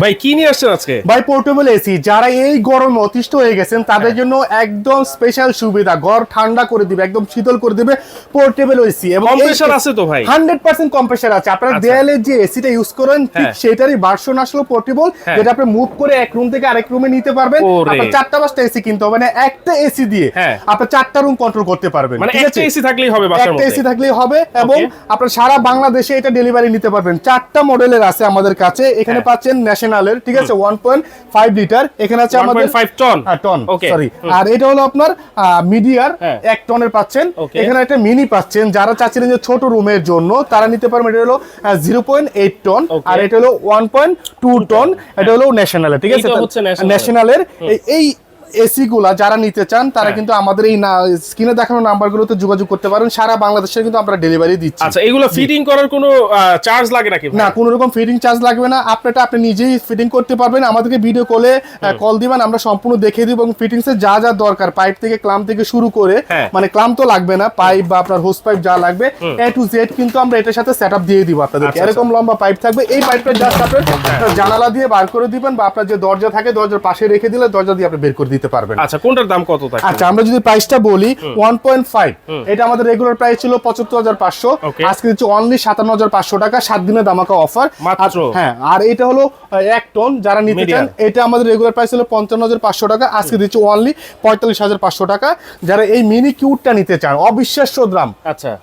ভাই কি নিয়ে আসছেন আজকে? ভাই পোর্টেবল এসি, যারা এই গরমে অতিষ্ঠ হয়ে গেছেন তাদের জন্য একদম স্পেশাল সুবিধা, ঘর ঠান্ডা করে দিবে, একদম শীতল করে দিবে পোর্টেবল এসি। এবং কম্প্রেসার আছে তো ভাই? 100% কম্প্রেসার আছে। আপনারা আচ্ছা। দেয়ালে যে এসিটা ইউজ করেন ঠিক সেটারই ভার্সন আসলে পোর্টেবল, হ্যাঁ। যেটা আপনি মুভ করে এক রুম থেকে আরেক রুমে নিতে পারবেন। ওরে। আপনার 4টা-5টা এসি কিনতে হবে না, একটা এসি দিয়ে হ্যাঁ। আপনি 4টা রুম কন্ট্রোল করতে পারবেন। মানে ঠিক একটা আছে? এসি থাকলেই হবে বাসার একটা মধ্যে? এসি থাকলেই হবে এবং আপনার সারা বাংলাদেশে এটা ডেলিভারি নিতে পারবেন। 4টা মডেলের আছে আমাদের কাছে। এখানে হ্যাঁ। পাচ্ছেন ন্যাশনালের, ঠিক আছে, 1.5 লিটার। এখানে আছে আমাদের 1.5 টন। টন, ওকে। সরি। আর এটা হলো আপনার মিডিয়ার, হ্যাঁ। 1 টনের পাচ্ছেন। ওকে। এখানে একটা মিনি পাচ্ছেন, যারা চাচ্ছিলেন যে ছোট রুমের জন্য তারা নিতে পারবেন। এটা হলো 0.8 টন ওকে। আর এটা হলো 1.2 টন। এটা হলো ন্যাশনালের, ঠিক আছে, এইটা হচ্ছে national। ন্যাশনালের। এই এসি গুলা যারা নিতে চান তারা কিন্তু আমাদের এই স্ক্রিনে দেখানো নাম্বারগুলোতে যোগাযোগ করতে পারেন। সারা বাংলাদেশে কিন্তু আমরা ডেলিভারি দিচ্ছি। আচ্ছা, এগুলো ফিটিং করার কোনো চার্জ লাগে নাকি ভাই? না, কোনো রকম ফিটিং চার্জ লাগবে না। আপনি নিজেই ফিটিং করতে পারবেন। আমাদেরকে ভিডিও কলে কল দিবেন, আমরা সম্পূর্ণ দেখিয়ে দিব এবং ফিটিংস এর যা যা দরকার, পাইপ থেকে ক্লাম থেকে শুরু করে, হ্যাঁ। মানে ক্লাম তো লাগবে না, পাইপ বা আপনার হোস পাইপ যা লাগবে A to Z কিন্তু আমরা এটার সাথে সেটআপ দিয়ে দিব আপনাদেরকে। আচ্ছা, এরকম লম্বা পাইপ থাকবে। এই পাইপটা জাস্ট আপনার জানালা দিয়ে বার করে দিবেন বা আপনার যে দরজা থাকে দরজার পাশে রেখে দিলে দরজা দিয়ে আপনি বের করে দিতে পারবেন। আচ্ছা, কোনটার দাম কত থাকে? আচ্ছা, আমরা যদি প্রাইসটা বলি 1.5, এটা আমাদের রেগুলার প্রাইস ছিল 75,500, Okay. আজকে দিচ্ছি অনলি 57,500 টাকা, 7 দিনের দামাকা অফার মাত্র? হ্যাঁ। আর এটা হলো 1 টন, যারা নিতে Medium। চান, এটা আমাদের রেগুলার প্রাইস ছিল 55,500 টাকা, আজকে দিচ্ছি অনলি 45,500 টাকা। যারা এই মিনি কিউটটা নিতে চান, অবিশ্বাস্য দাম। আচ্ছা,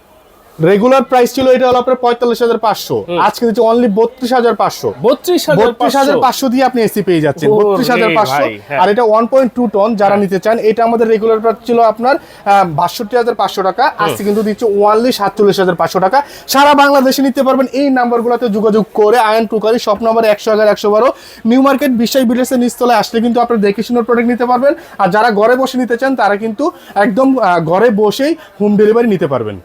রেগুলার প্রাইস ছিল এটা হলো আপনার 45,500, আজকে দিচ্ছি অনলি 32,500। 32,500 দিয়ে আপনি এসি পেয়ে যাচ্ছেন। ওরে 32,500। ভাই, হ্যাঁ। আর এটা 1.2 টন যারা নিতে চান, এটা আমাদের রেগুলার প্রাইস ছিল আপনার 62,500 টাকা, আজকে কিন্তু দিচ্ছে অনলি 47,500 টাকা। সারা বাংলাদেশে নিতে পারবেন। এই নাম্বারগুলোতে যোগাযোগ করে আয়ন টুকারি shop number 100-112 New Market Biswas বিল্ডার্সের নিচতলায় আসলে কিন্তু আপনারা দেখে শুনে প্রোডাক্ট নিতে পারবেন। আর যারা ঘরে বসে নিতে চান তারা কিন্তু একদম ঘরে বসেই হোম ডেলিভারি নিতে পারবেন।